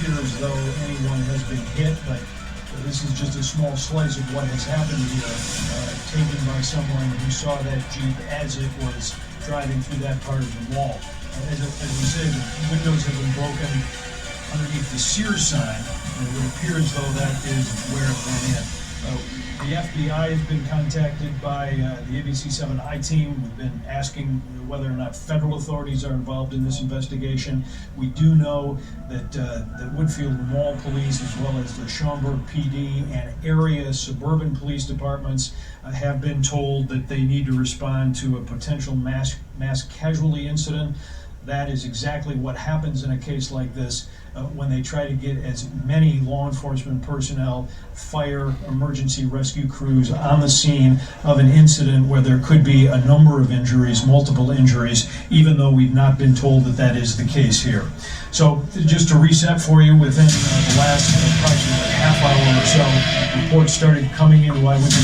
appear as though anyone has been hit, but this is just a small slice of what has happened here, taken by someone who saw that Jeep as it was driving through that part of the mall. As we say, the windows have been broken underneath the Sears sign, and it would appear as though that is where it went in. The FBI has been contacted by the ABC7 I-Team. We've been asking whether or not federal authorities are involved in this investigation. We do know that the Woodfield Mall Police, as well as the Schaumburg PD and area suburban police departments, have been told that they need to respond to a potential mass casualty incident. That is exactly what happens in a case like this when they try to get as many law enforcement personnel, fire, emergency rescue crews on the scene of an incident where there could be a number of injuries, multiple injuries, even though we've not been told that that is the case here. So just to reset for you, within the last approximately half hour or so, reports started coming into eyewitness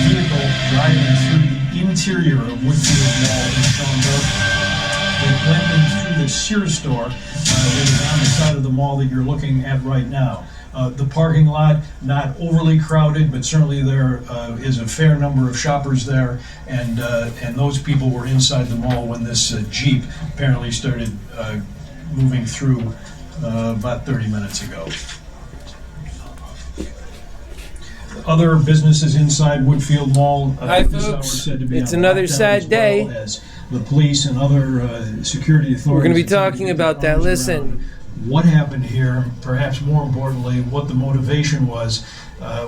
vehicle driving through the interior of Woodfield Mall in Schaumburg. It went in through the Sears store that is on the side of the mall that you're looking at right now. The parking lot, not overly crowded, but certainly there is a fair number of shoppers there, and those people were inside the mall when this Jeep apparently started moving through about 30 minutes ago. Other businesses inside Woodfield Mall. Hi, folks. It's another sad day. The police and other security authorities. We're going to be talking about that. Listen. What happened here, perhaps more importantly, what the motivation was,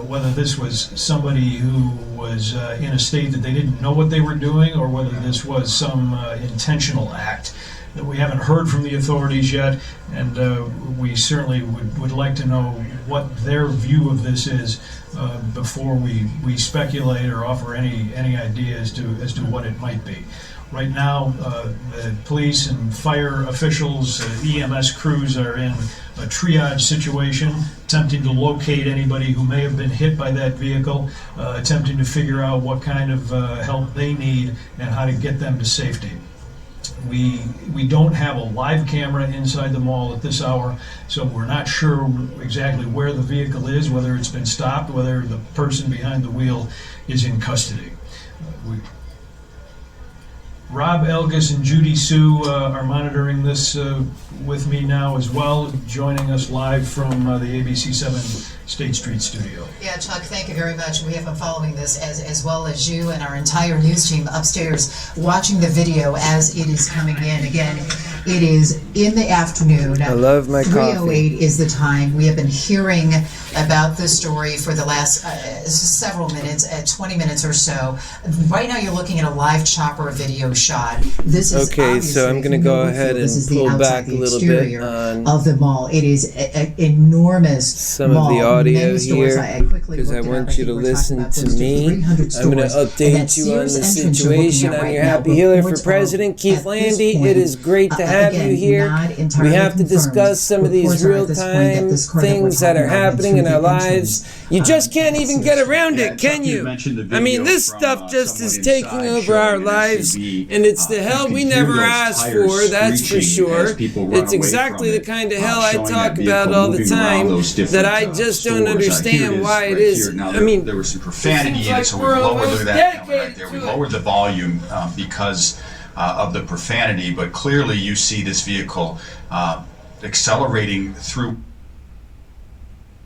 whether this was somebody who was in a state that they didn't know what they were doing, or whether this was some intentional act that we haven't heard from the authorities yet, and we certainly would like to know what their view of this is before we speculate or offer any idea as to what it might be. Right now, the police and fire officials, EMS crews are in a triage situation, attempting to locate anybody who may have been hit by that vehicle, attempting to figure out what kind of help they need and how to get them to safety. We don't have a live camera inside the mall at this hour, so we're not sure exactly where the vehicle is, whether it's been stopped, whether the person behind the wheel is in custody. Rob Elgis and Judy Sue are monitoring this with me now as well, joining us live from the ABC7 State Street studio. Yeah, Chuck, thank you very much. We have been following this as well as you and our entire news team upstairs, watching the video as it is coming in. Again, it is in the afternoon. I love my coffee. 3:08 is the time. We have been hearing about this story for the last several minutes, 20 minutes or so. Right now you're looking at a live chopper video shot. This is okay, so I'm going to go ahead and pull back a little bit on of the mall. It is an enormous some mall. of the audio here because I want you to listen to me. I'm going to update you on the situation. I'm your happy healer for president, Keith Landy. It is great to have you here. We have to discuss some of these real-time things that are happening in our lives. You just can't even get around it, can you? I mean, this stuff just is taking over our lives, and it's the hell we never asked for, that's for sure. It's exactly the kind of hell I talk about all the time that I just don't understand why it is. I mean, there was some profanity in it, so we lowered that right there. We lowered the volume because of the profanity, but clearly you see this vehicle accelerating through.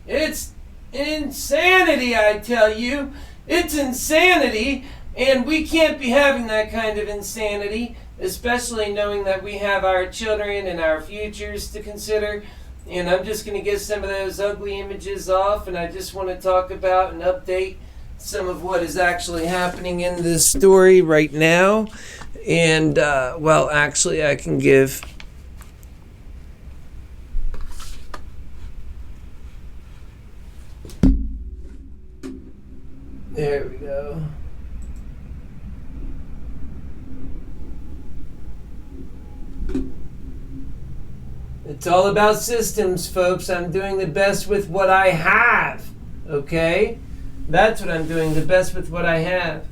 It's insanity, I tell you. It's insanity, and we can't be having that kind of insanity, especially knowing that we have our children and our futures to consider. And I'm just going to get some of those ugly images off, and I just want to talk about and update some of what is actually happening in this story right now. And, well, actually, I can give... There we go. It's all about systems, folks. I'm doing the best with what I have, okay? That's what I'm doing, the best with what I have.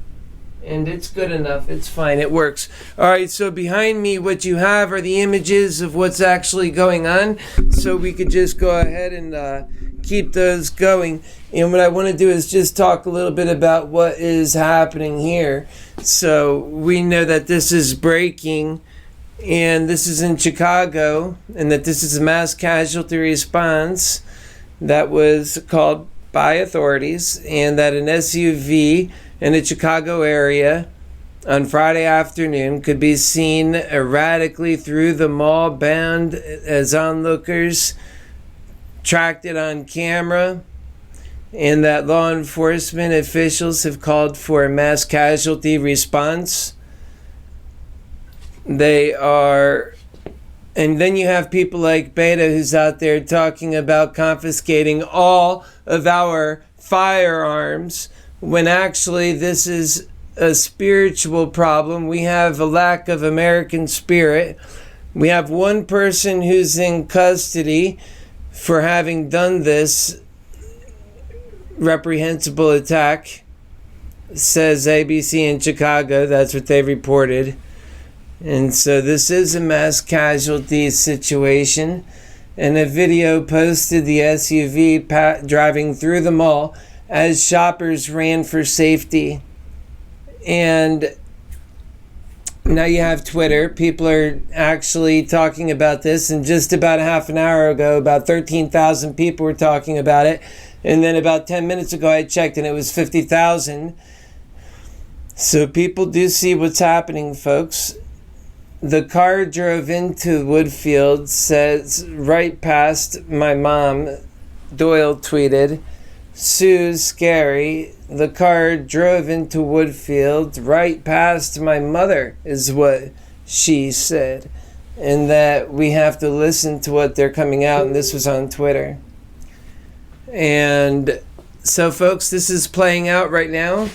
and it's good enough. It's fine. It works. All right, so behind me, what you have are the images of what's actually going on. So we could just go ahead and keep those going. And what I want to do is just talk a little bit about what is happening here. So we know that this is breaking, and this is in Chicago, and that this is a mass casualty response that was called by authorities, and that an SUV in the Chicago area on Friday afternoon could be seen erratically through the mall, bound as onlookers tracked it on camera, and that law enforcement officials have called for a mass casualty response. They are, and then you have people like Beta who's out there talking about confiscating all of our firearms, when actually this is a spiritual problem. We have a lack of American spirit. We have one person who's in custody for having done this reprehensible attack, says ABC in Chicago. That's what they reported. And so this is a mass casualty situation. And a video posted the SUV driving through the mall as shoppers ran for safety. And now you have Twitter. People are actually talking about this. And just about a half an hour ago, about 13,000 people were talking about it. And then about 10 minutes ago, I checked and it was 50,000. So people do see what's happening, folks. The car drove into Woodfield, says, right past my mom. Doyle tweeted, "Sue's scary. The car drove into Woodfield right past my mother," is what she said. And that we have to listen to what they're coming out, and this was on Twitter. And so, folks, this is playing out right now.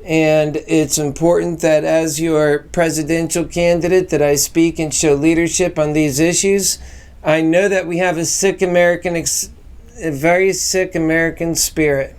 And it's important that as your presidential candidate that I speak and show leadership on these issues. I know that we have a sick American, a very sick American spirit.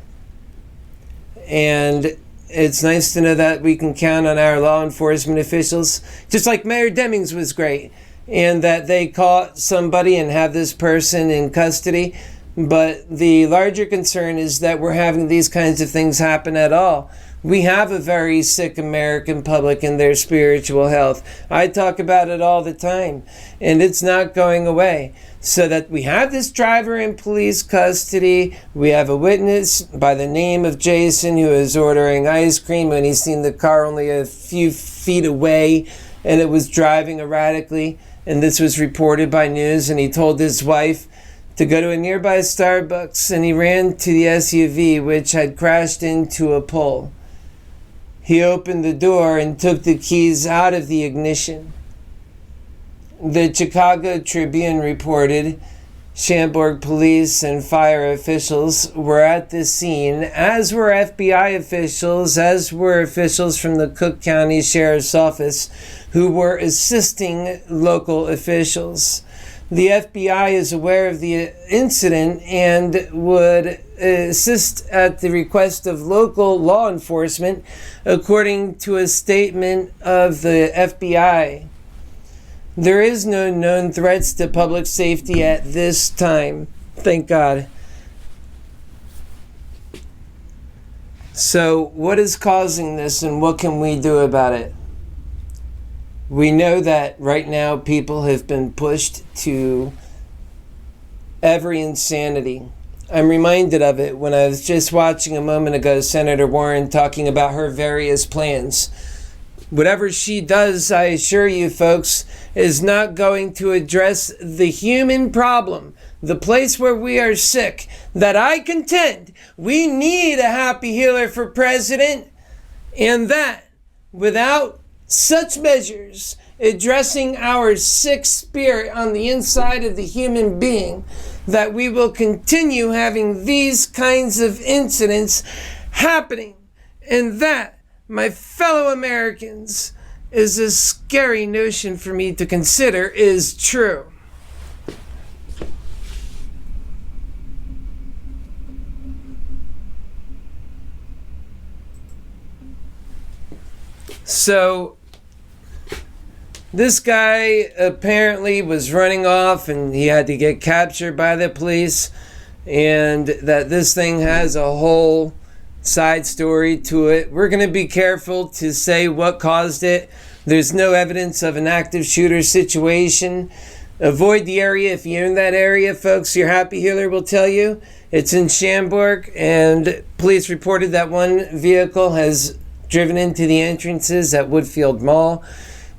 And it's nice to know that we can count on our law enforcement officials, just like Mayor Demings was great, and that they caught somebody and have this person in custody. But the larger concern is that we're having these kinds of things happen at all. We have a very sick American public in their spiritual health. I talk about it all the time, and it's not going away. So that we have this driver in police custody. We have a witness by the name of Jason who is ordering ice cream when he's seen the car only a few feet away, and it was driving erratically. And this was reported by news, and he told his wife to go to a nearby Starbucks, and he ran to the SUV, which had crashed into a pole. He opened the door and took the keys out of the ignition. The Chicago Tribune reported Schaumburg police and fire officials were at the scene, as were FBI officials, as were officials from the Cook County Sheriff's Office, who were assisting local officials. The FBI is aware of the incident and would assist at the request of local law enforcement, according to a statement of the FBI. There is no known threats to public safety at this time. Thank God. So, what is causing this, and what can we do about it? We know that right now people have been pushed to every insanity. I'm reminded of it when I was just watching a moment ago Senator Warren talking about her various plans. Whatever she does, I assure you folks, is not going to address the human problem, the place where we are sick, that I contend we need a happy healer for president, and that without such measures addressing our sick spirit on the inside of the human being, that we will continue having these kinds of incidents happening. And that, my fellow Americans, is a scary notion for me to consider is true. So this guy apparently was running off and he had to get captured by the police, and that this thing has a whole side story to it. We're going to be careful to say what caused it. There's no evidence of an active shooter situation. Avoid the area if you're in that area, folks. Your happy healer will tell you. It's in Schaumburg, and police reported that one vehicle has driven into the entrances at Woodfield Mall.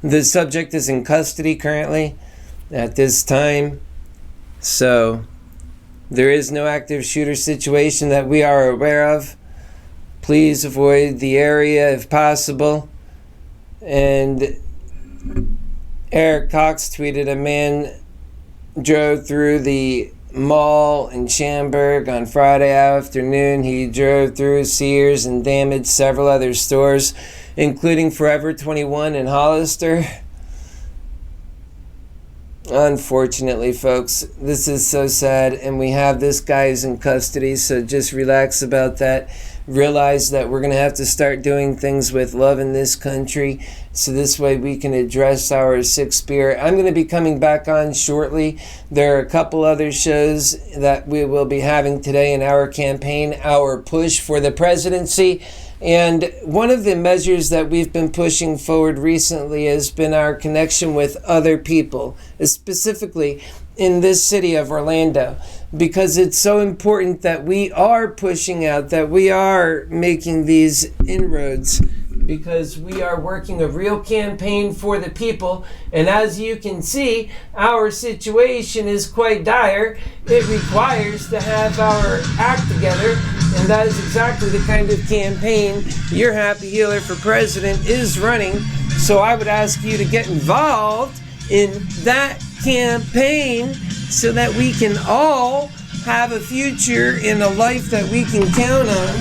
The subject is in custody currently at this time. So there is no active shooter situation that we are aware of. Please avoid the area if possible. And Eric Cox tweeted, a man drove through the mall in Schaumburg on Friday afternoon. He drove through Sears and damaged several other stores, including Forever 21 and Hollister. Unfortunately, folks, this is so sad, and we have this guy is in custody, so just relax about that. Realize that we're going to have to start doing things with love in this country, so this way we can address our sick spirit. I'm going to be coming back on shortly. There are a couple other shows that we will be having today in our campaign, our push for the presidency. And one of the measures that we've been pushing forward recently has been our connection with other people, specifically in this city of Orlando, because it's so important that we are pushing out, that we are making these inroads, because we are working a real campaign for the people. And as you can see, our situation is quite dire. It requires to have our act together, and that is exactly the kind of campaign your happy healer for president is running. So I would ask you to get involved in that campaign so that we can all have a future in a life that we can count on.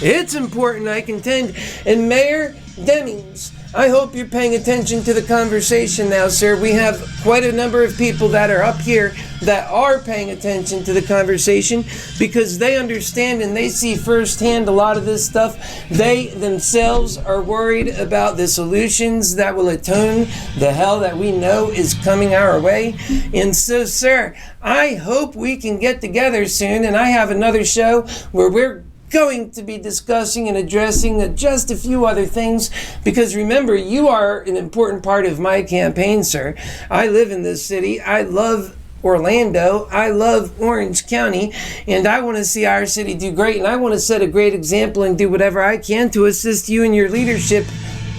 It's important, I contend. And Mayor Demings, I hope you're paying attention to the conversation now, sir. We have quite a number of people that are up here that are paying attention to the conversation, because they understand and they see firsthand a lot of this stuff. They themselves are worried about the solutions that will atone the hell that we know is coming our way. And so, sir, I hope we can get together soon, and I have another show where we're going to be discussing and addressing just a few other things, because remember, you are an important part of my campaign, sir. I live in this city. I love Orlando. I love Orange County, and I want to see our city do great, and I want to set a great example and do whatever I can to assist you in your leadership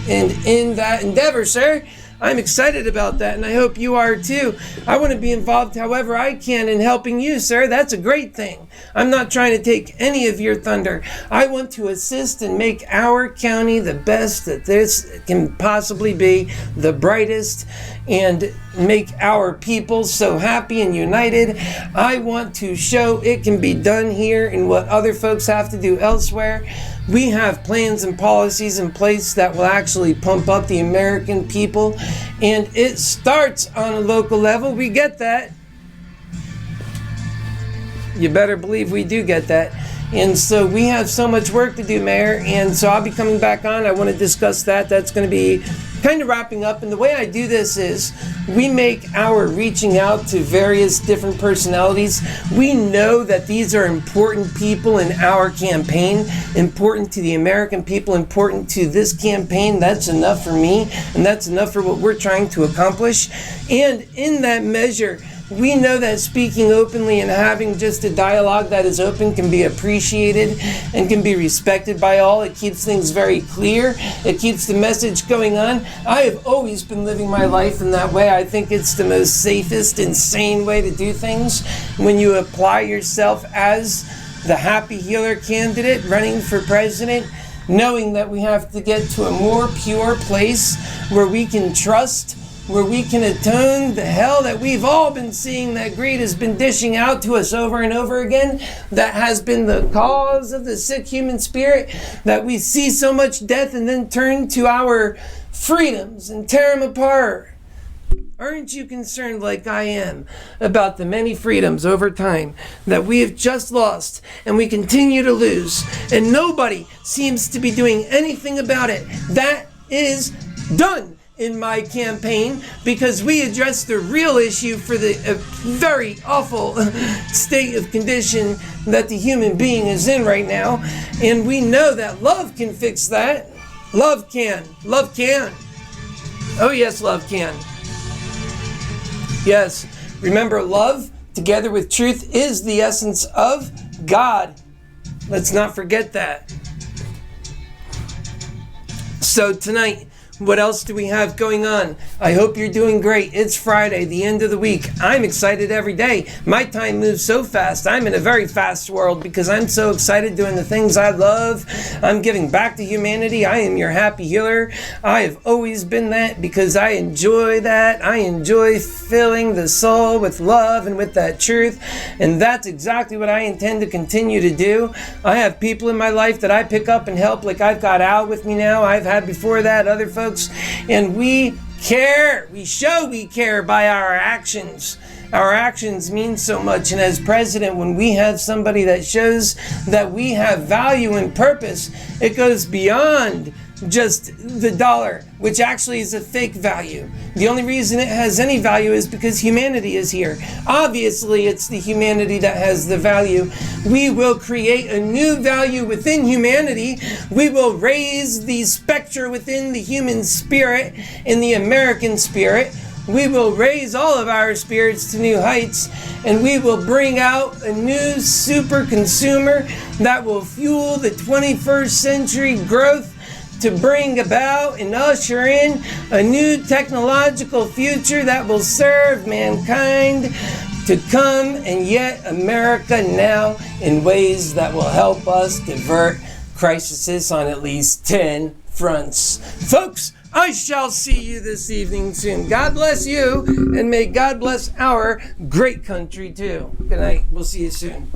and in that endeavor, sir. I'm excited about that, and I hope you are too. I want to be involved however I can in helping you, sir. That's a great thing. I'm not trying to take any of your thunder. I want to assist and make our county the best that this can possibly be, the brightest, and make our people so happy and united. I want to show it can be done here and what other folks have to do elsewhere. We have plans and policies in place that will actually pump up the American people, and it starts on a local level. We get that. You better believe we do get that. And so we have so much work to do, Mayor, and so I'll be coming back on. I want to discuss that. That's going to be kind of wrapping up. And the way I do this is we make our reaching out to various different personalities. We know that these are important people in our campaign, important to the American people, important to this campaign. That's enough for me, and that's enough for what we're trying to accomplish. And in that measure, we know that speaking openly and having just a dialogue that is open can be appreciated and can be respected by all. It keeps things very clear. It keeps the message going on. I have always been living my life in that way. I think it's the most safest and sane way to do things, when you apply yourself as the happy healer candidate running for president, knowing that we have to get to a more pure place where we can trust, where we can atone the hell that we've all been seeing that greed has been dishing out to us over and over again, that has been the cause of the sick human spirit, that we see so much death and then turn to our freedoms and tear them apart. Aren't you concerned like I am about the many freedoms over time that we have just lost and we continue to lose, and nobody seems to be doing anything about it? That is done in my campaign, because we address the real issue for the very awful state of condition that the human being is in right now, and we know that love can fix that. Love can. Love can. Oh yes, love can. Yes, remember, love together with truth is the essence of God. Let's not forget that. So tonight, what else do we have going on? I hope you're doing great. It's Friday, the end of the week. I'm excited every day. My time moves so fast. I'm in a very fast world because I'm so excited doing the things I love. I'm giving back to humanity. I am your happy healer. I have always been that because I enjoy that. I enjoy filling the soul with love and with that truth. And that's exactly what I intend to continue to do. I have people in my life that I pick up and help, like I've got Al with me now. I've had before that other folks. And we care. We show we care by our actions. Our actions mean so much. And as president, when we have somebody that shows that we have value and purpose, it goes beyond just the dollar, which actually is a fake value. The only reason it has any value is because humanity is here. Obviously, it's the humanity that has the value. We will create a new value within humanity. We will raise the spectra within the human spirit and the American spirit. We will raise all of our spirits to new heights, and we will bring out a new super consumer that will fuel the 21st century growth, to bring about and usher in a new technological future that will serve mankind to come, and yet America now in ways that will help us divert crises on at least 10 fronts. Folks, I shall see you this evening soon. God bless you, and may God bless our great country too. Good night. We'll see you soon.